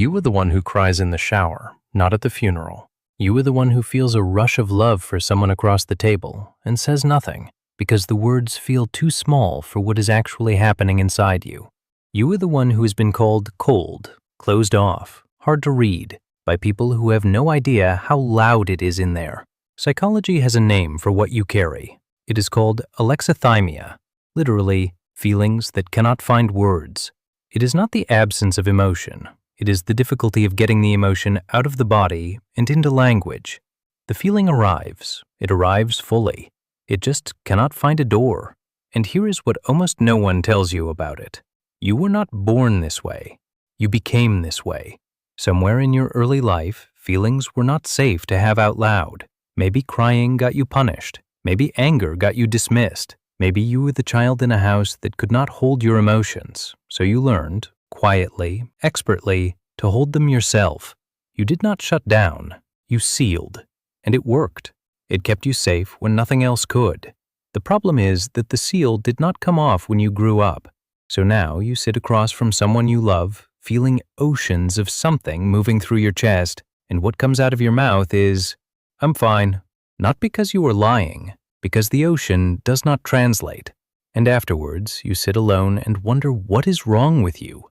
You are the one who cries in the shower, not at the funeral. You are the one who feels a rush of love for someone across the table and says nothing because the words feel too small for what is actually happening inside you. You are the one who has been called cold, closed off, hard to read by people who have no idea how loud it is in there. Psychology has a name for what you carry. It is called Alexithymia, literally, feelings that cannot find words. It is not the absence of emotion. It is the difficulty of getting the emotion out of the body and into language. The feeling arrives. It arrives fully. It just cannot find a door. And here is what almost no one tells you about it. You were not born this way. You became this way. Somewhere in your early life, feelings were not safe to have out loud. Maybe crying got you punished. Maybe anger got you dismissed. Maybe you were the child in a house that could not hold your emotions, so you learned, quietly, expertly, to hold them yourself. You did not shut down. You sealed. And it worked. It kept you safe when nothing else could. The problem is that the seal did not come off when you grew up. So now you sit across from someone you love, feeling oceans of something moving through your chest, and what comes out of your mouth is, "I'm fine." Not because you are lying, because the ocean does not translate. And afterwards, you sit alone and wonder what is wrong with you.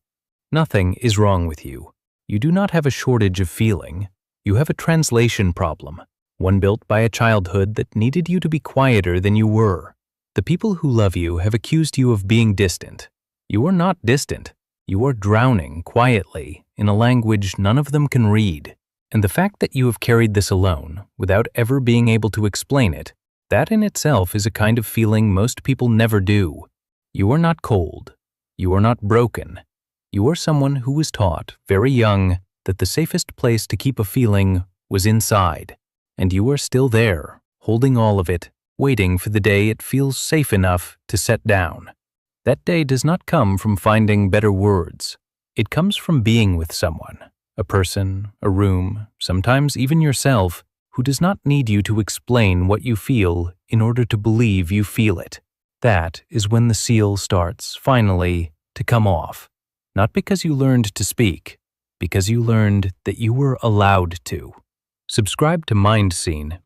Nothing is wrong with you. You do not have a shortage of feeling. You have a translation problem, one built by a childhood that needed you to be quieter than you were. The people who love you have accused you of being distant. You are not distant. You are drowning quietly in a language none of them can read. And the fact that you have carried this alone, without ever being able to explain it, that in itself is a kind of feeling most people never do. You are not cold. You are not broken. You are someone who was taught, very young, that the safest place to keep a feeling was inside. And you are still there, holding all of it, waiting for the day it feels safe enough to set down. That day does not come from finding better words. It comes from being with someone. A person, a room, sometimes even yourself, who does not need you to explain what you feel in order to believe you feel it. That is when the seal starts, finally, to come off. Not because you learned to speak, because you learned that you were allowed to. Subscribe to Mind Scene